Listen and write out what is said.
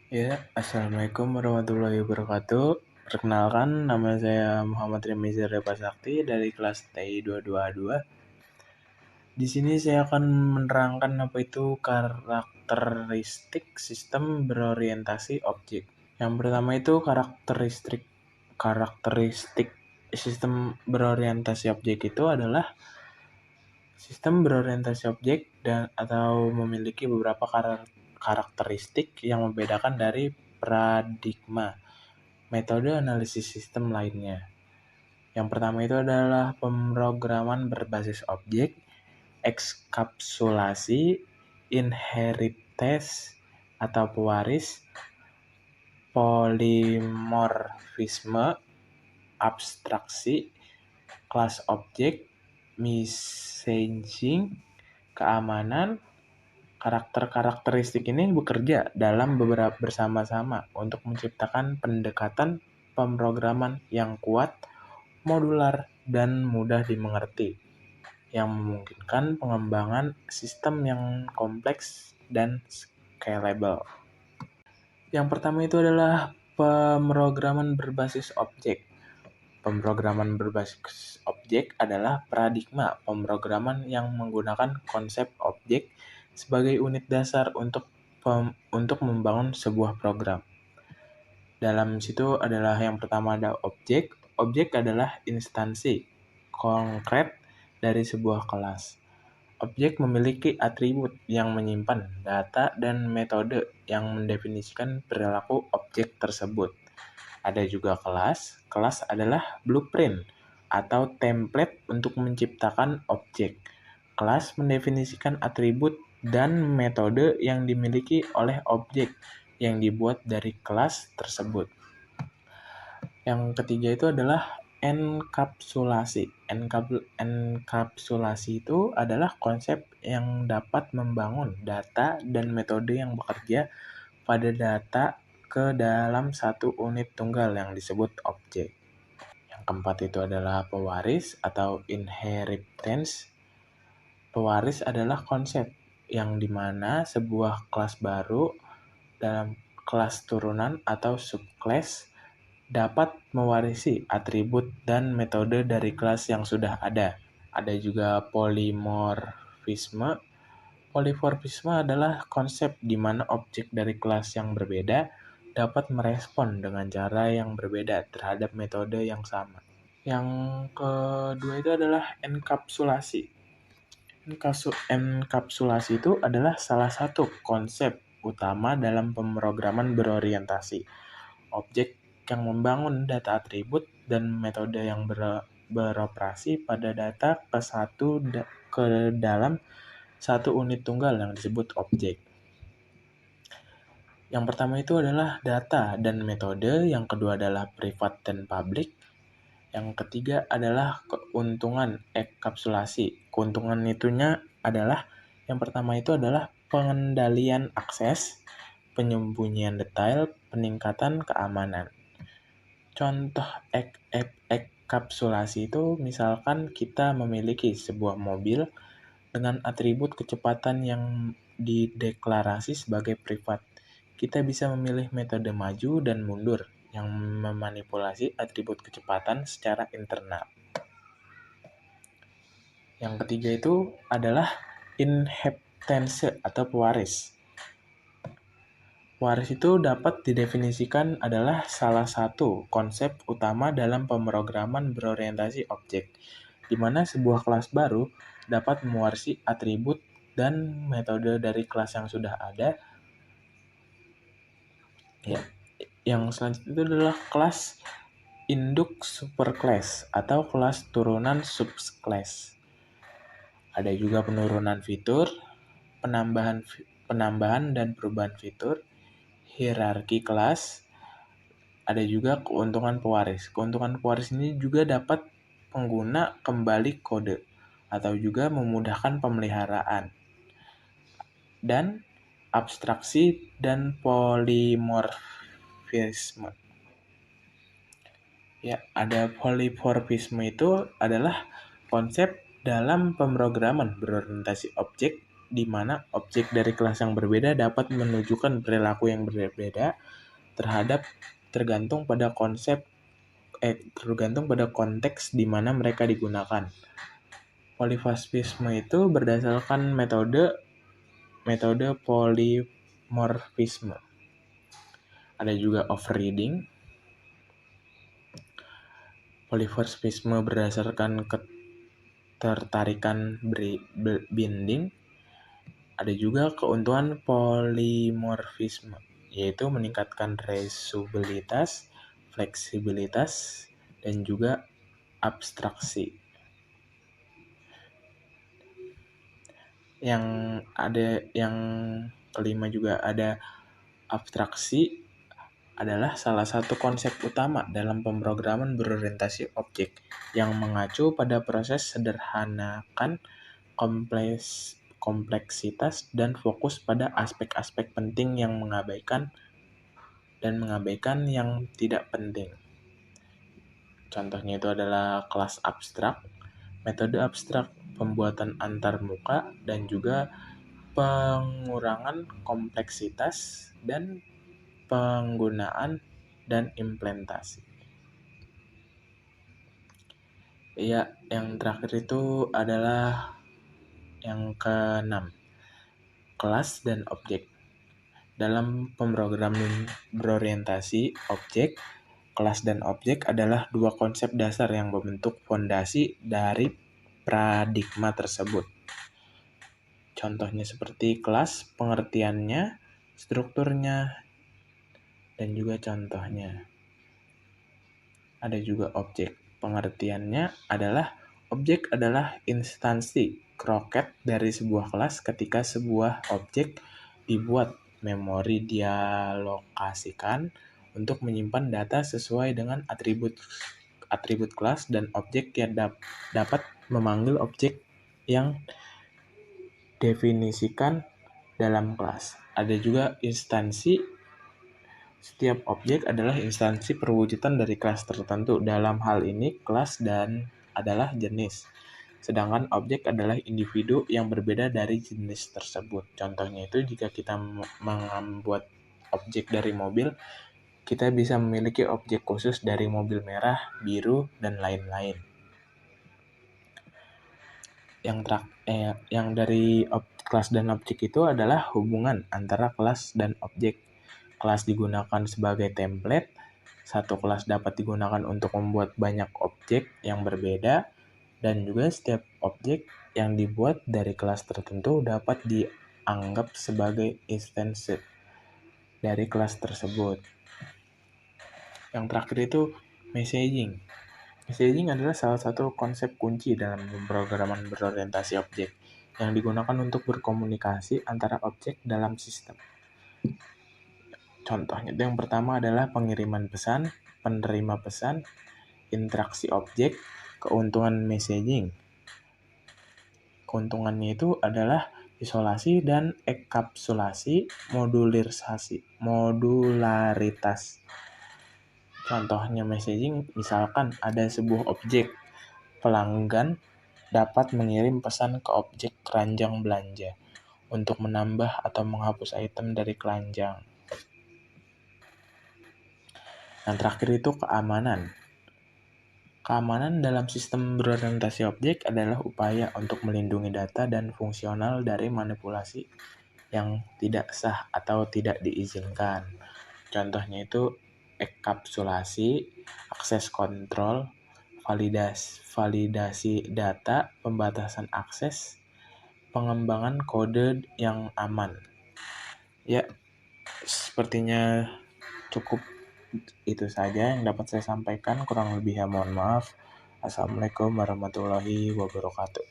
Ya, Assalamualaikum warahmatullahi wabarakatuh. Perkenalkan, nama saya Muhammad Remizi Repasakti dari kelas TI 22A2. Di sini saya akan menerangkan apa itu karakteristik sistem berorientasi objek. Yang pertama itu karakteristik sistem berorientasi objek itu adalah sistem berorientasi objek dan atau memiliki beberapa karakteristik yang membedakan dari paradigma metode analisis sistem lainnya. Yang pertama itu adalah pemrograman berbasis objek, ekskapsulasi, inheritance atau pewaris, polimorfisme, abstraksi, kelas objek, messaging, keamanan. Karakteristik ini bekerja dalam beberapa bersama-sama untuk menciptakan pendekatan pemrograman yang kuat, modular, dan mudah dimengerti, yang memungkinkan pengembangan sistem yang kompleks dan scalable. Yang pertama itu adalah pemrograman berbasis objek. Pemrograman berbasis objek adalah paradigma pemrograman yang menggunakan konsep objek sebagai unit dasar untuk membangun sebuah program. Dalam situ adalah yang pertama ada objek. Objek adalah instansi konkret dari sebuah kelas. Objek memiliki atribut yang menyimpan data dan metode yang mendefinisikan perilaku objek tersebut. Ada juga kelas. Kelas adalah blueprint atau template untuk menciptakan objek. Kelas mendefinisikan atribut dan metode yang dimiliki oleh objek yang dibuat dari kelas tersebut. Yang ketiga itu adalah enkapsulasi. Enkapsulasi itu adalah konsep yang dapat membangun data dan metode yang bekerja pada data ke dalam satu unit tunggal yang disebut objek. Yang keempat itu adalah pewaris atau inheritance. Pewaris adalah konsep yang dimana sebuah kelas baru dalam kelas turunan atau subclass dapat mewarisi atribut dan metode dari kelas yang sudah ada. Ada juga polimorfisme. Polimorfisme adalah konsep di mana objek dari kelas yang berbeda dapat merespon dengan cara yang berbeda terhadap metode yang sama. Yang kedua itu adalah enkapsulasi. Enkapsulasi itu adalah salah satu konsep utama dalam pemrograman berorientasi. Objek yang membangun data atribut dan metode yang beroperasi pada data ke dalam satu unit tunggal yang disebut objek. Yang pertama itu adalah data dan metode, yang kedua adalah privat dan public, yang ketiga adalah keuntungan enkapsulasi. Keuntungan itunya adalah yang pertama itu adalah pengendalian akses, penyembunyian detail, peningkatan keamanan. Contoh enkapsulasi itu misalkan kita memiliki sebuah mobil dengan atribut kecepatan yang dideklarasi sebagai privat. Kita bisa memilih metode maju dan mundur yang memanipulasi atribut kecepatan secara internal. Yang ketiga itu adalah inheritance atau pewaris. Pewaris itu dapat didefinisikan adalah salah satu konsep utama dalam pemrograman berorientasi objek, di mana sebuah kelas baru dapat mewarisi atribut dan metode dari kelas yang sudah ada. Ya, yang selanjutnya itu adalah kelas induk superclass atau kelas turunan subclass. Ada juga penurunan fitur, penambahan dan perubahan fitur, hierarki kelas. Ada juga keuntungan pewaris. Keuntungan pewaris ini juga dapat pengguna kembali kode atau juga memudahkan pemeliharaan. Dan abstraksi dan polimorfisme. Ya, ada polimorfisme itu adalah konsep dalam pemrograman berorientasi objek di mana objek dari kelas yang berbeda dapat menunjukkan perilaku yang berbeda tergantung pada konteks di mana mereka digunakan. Polymorphisme itu berdasarkan metode polymorphisme. Ada juga overriding. Polymorphisme berdasarkan ketertarikan binding. Ada juga keuntungan polymorphisme, yaitu meningkatkan reusabilitas, fleksibilitas, dan juga abstraksi. Yang kelima juga ada abstraksi, adalah salah satu konsep utama dalam pemrograman berorientasi objek yang mengacu pada proses sederhanakan kompleksitas dan fokus pada aspek-aspek penting yang mengabaikan yang tidak penting. Contohnya itu adalah kelas abstrak, metode abstrak, pembuatan antarmuka, dan juga pengurangan kompleksitas dan penggunaan dan implementasi. Ya, yang terakhir itu adalah yang keenam, kelas dan objek. Dalam pemrograman berorientasi objek, kelas dan objek adalah dua konsep dasar yang membentuk fondasi dari paradigma tersebut. Contohnya seperti kelas, pengertiannya, strukturnya, dan juga contohnya. Ada juga objek. Pengertiannya adalah objek adalah instansi kroket dari sebuah kelas ketika sebuah objek dibuat memori dialokasikan untuk menyimpan data sesuai dengan atribut kelas, dan objek yang dapat memanggil objek yang definisikan dalam kelas. Ada juga instansi. Setiap objek adalah instansi perwujudan dari kelas tertentu. Dalam hal ini, kelas adalah jenis. Sedangkan objek adalah individu yang berbeda dari jenis tersebut. Contohnya itu, jika kita membuat objek dari mobil, kita bisa memiliki objek khusus dari mobil merah, biru, dan lain-lain. Yang dari kelas dan objek itu adalah hubungan antara kelas dan objek. Kelas digunakan sebagai template. Satu kelas dapat digunakan untuk membuat banyak objek yang berbeda, dan juga setiap objek yang dibuat dari kelas tertentu dapat dianggap sebagai instansi dari kelas tersebut. Yang terakhir itu messaging. Messaging adalah salah satu konsep kunci dalam pemrograman berorientasi objek yang digunakan untuk berkomunikasi antara objek dalam sistem. Contohnya itu yang pertama adalah pengiriman pesan, penerima pesan, interaksi objek, keuntungan messaging. Keuntungannya itu adalah isolasi dan enkapsulasi, modularitas. Contohnya messaging, misalkan ada sebuah objek, pelanggan dapat mengirim pesan ke objek keranjang belanja untuk menambah atau menghapus item dari keranjang. Yang terakhir itu keamanan. Keamanan dalam sistem berorientasi objek adalah upaya untuk melindungi data dan fungsional dari manipulasi yang tidak sah atau tidak diizinkan. Contohnya itu enkapsulasi, akses kontrol, validasi data, pembatasan akses, pengembangan kode yang aman. Ya, sepertinya cukup itu saja yang dapat saya sampaikan. Kurang lebihnya mohon maaf. Assalamualaikum warahmatullahi wabarakatuh.